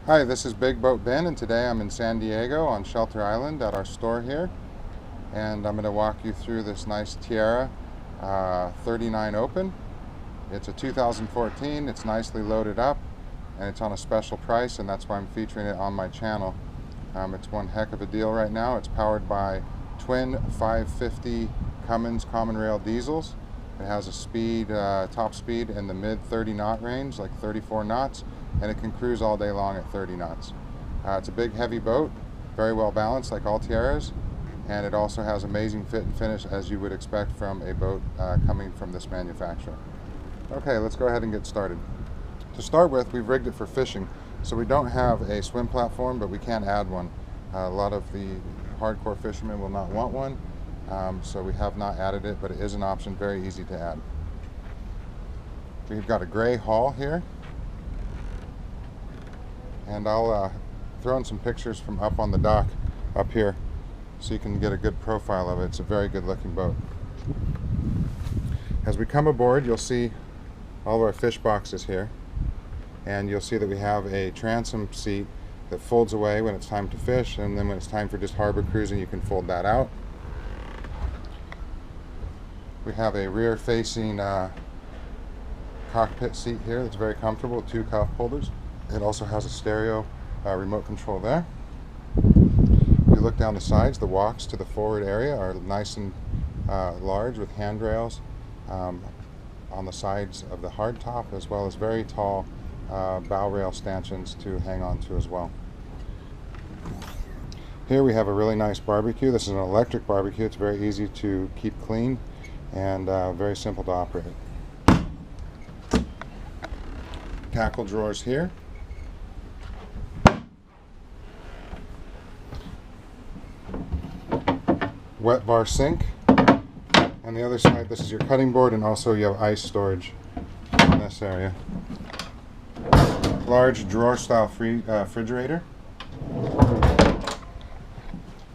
Hi, this is Big Boat Ben, and today I'm in San Diego on Shelter Island at our store here, and I'm going to walk you through this nice Tiara 39 Open. It's a 2014, it's nicely loaded up, and it's on a special price, and that's why I'm featuring it on my channel. It's one heck of a deal right now. It's powered by twin 550 Cummins common rail diesels. It has a speed, top speed in the mid 30 knot range, like 34 knots, and it can cruise all day long at 30 knots. It's a big heavy boat, very well balanced like all Tiaras, and it also has amazing fit and finish as you would expect from a boat coming from this manufacturer. Okay, let's go ahead and get started. To start with, we've rigged it for fishing, so we don't have a swim platform, but we can add one. A lot of the hardcore fishermen will not want one, so we have not added it, but it is an option, very easy to add. We've got a gray hull here, and I'll throw in some pictures from up on the dock up here so you can get a good profile of it. It's a very good looking boat. As we come aboard, you'll see all of our fish boxes here, and you'll see that we have a transom seat that folds away when it's time to fish, and then when it's time for just harbor cruising, you can fold that out. We have a rear facing cockpit seat here that's very comfortable with two cup holders. It also has a stereo remote control there. If you look down the sides, the walks to the forward area are nice and large with handrails on the sides of the hardtop, as well as very tall bow rail stanchions to hang on to as well. Here we have a really nice barbecue. This is an electric barbecue. It's very easy to keep clean and very simple to operate. Tackle drawers here. Wet bar sink. On the other side, this is your cutting board, and also you have ice storage in this area. Large drawer style refrigerator.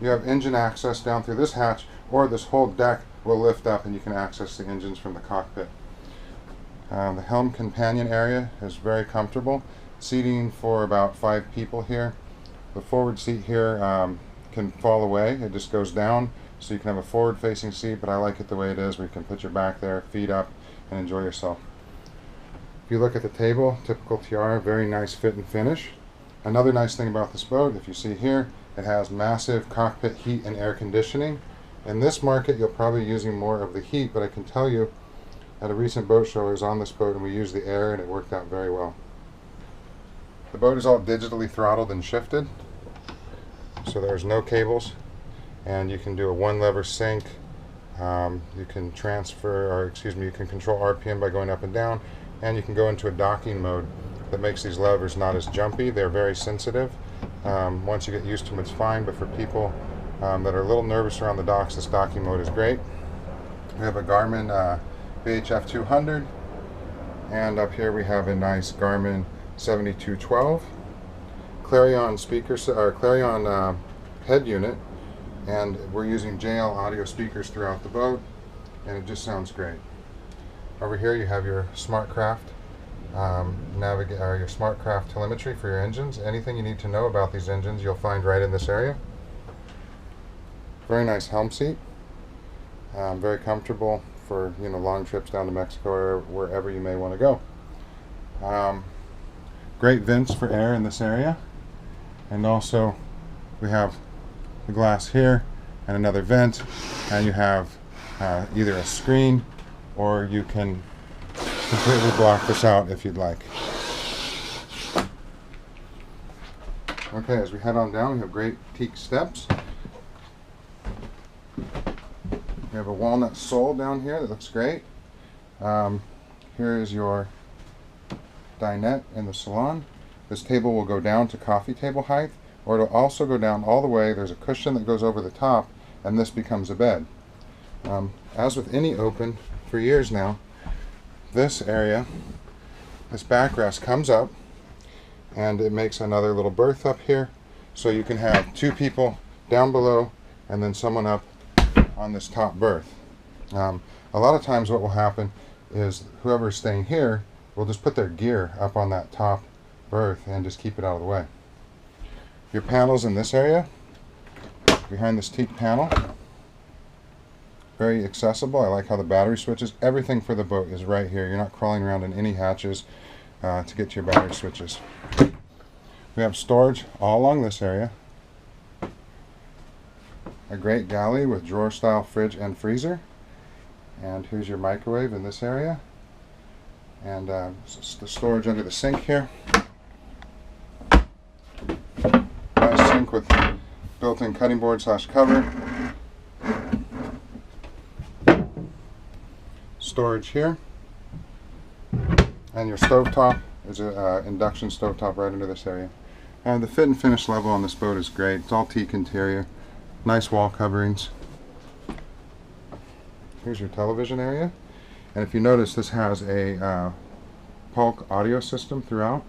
You have engine access down through this hatch, or this whole deck will lift up and you can access the engines from the cockpit. The helm companion area is very comfortable. Seating for about 5 people here. The forward seat here can fall away. It just goes down, so you can have a forward facing seat, but I like it the way it is, where you can put your back there, feet up, and enjoy yourself. If you look at the table, typical Tiara, very nice fit and finish. Another nice thing about this boat, if you see here, it has massive cockpit heat and air conditioning. In this market, you'll probably be using more of the heat, but I can tell you, at a recent boat show, I was on this boat and we used the air, and it worked out very well. The boat is all digitally throttled and shifted, so there's no cables, and you can do a one lever sync. You can you can control RPM by going up and down, and you can go into a docking mode that makes these levers not as jumpy. They're very sensitive. Once you get used to them, it's fine, but for people that are a little nervous around the docks, this docking mode is great. We have a Garmin VHF 200, and up here we have a nice Garmin 7212 Clarion speakers, or Clarion head unit, and we're using JL audio speakers throughout the boat, and it just sounds great. Over here you have your SmartCraft your SmartCraft telemetry for your engines. Anything you need to know about these engines you'll find right in this area. Very nice helm seat. Very comfortable for long trips down to Mexico or wherever you may want to go. Great vents for air in this area, and also we have the glass here and another vent, and you have either a screen, or you can completely block this out if you'd like. Okay, as we head on down, we have great teak steps. We have a walnut sole down here that looks great. Here is your dinette in the salon. This table will go down to coffee table height, or it'll also go down all the way. There's a cushion that goes over the top, and this becomes a bed. As with any Open for years now, this area, this backrest comes up, and it makes another little berth up here, so you can have 2 people down below and then someone up on this top berth. A lot of times what will happen is whoever's staying here will just put their gear up on that top berth and just keep it out of the way. Your panels in this area, behind this teak panel, very accessible. I like how the battery switches, everything for the boat is right here. You're not crawling around in any hatches to get to your battery switches. We have storage all along this area. A great galley with drawer style fridge and freezer. And here's your microwave in this area. And the storage under the sink here. Nice sink with built-in cutting board / cover. Storage here. And your stovetop is an induction stovetop right under this area. The fit and finish level on this boat is great. It's all teak interior. Nice wall coverings. Here's your television area. And if you notice, this has a Polk audio system throughout.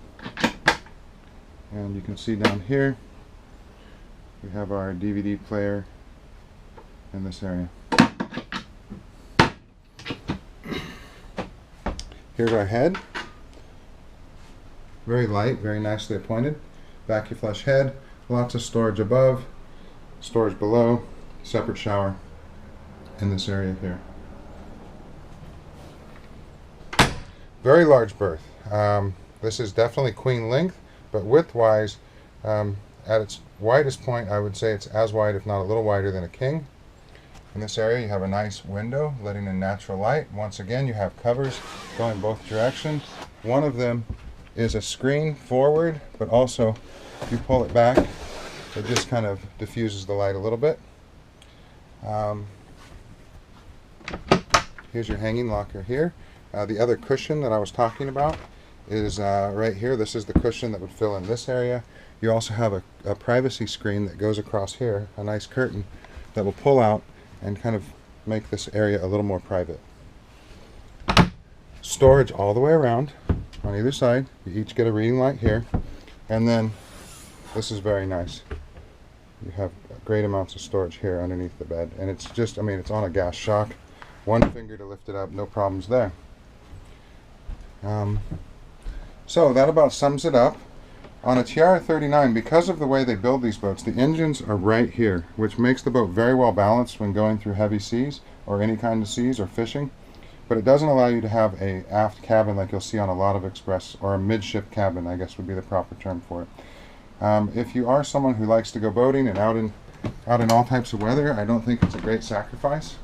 And you can see down here, we have our DVD player in this area. Here's our head. Very light, very nicely appointed. Vacuum flush head, lots of storage above, storage below, separate shower in this area here. Very large berth. This is definitely queen length, but width-wise, at its widest point, I would say it's as wide, if not a little wider than a king. In this area, you have a nice window letting in natural light. Once again, you have covers going both directions. One of them is a screen forward, but also if you pull it back, it just kind of diffuses the light a little bit. Here's your hanging locker here. The other cushion that I was talking about is right here. This is the cushion that would fill in this area. You also have a privacy screen that goes across here, a nice curtain that will pull out and kind of make this area a little more private. Storage all the way around on either side. You each get a reading light here, and then this is very nice. You have great amounts of storage here underneath the bed, and it's just, I mean, it's on a gas shock. One finger to lift it up, no problems there. So that about sums it up. On a Tiara 39, because of the way they build these boats, the engines are right here, which makes the boat very well balanced when going through heavy seas or any kind of seas or fishing. But it doesn't allow you to have a aft cabin like you'll see on a lot of Express, or a midship cabin, I guess would be the proper term for it. If you are someone who likes to go boating and out in all types of weather, I don't think it's a great sacrifice.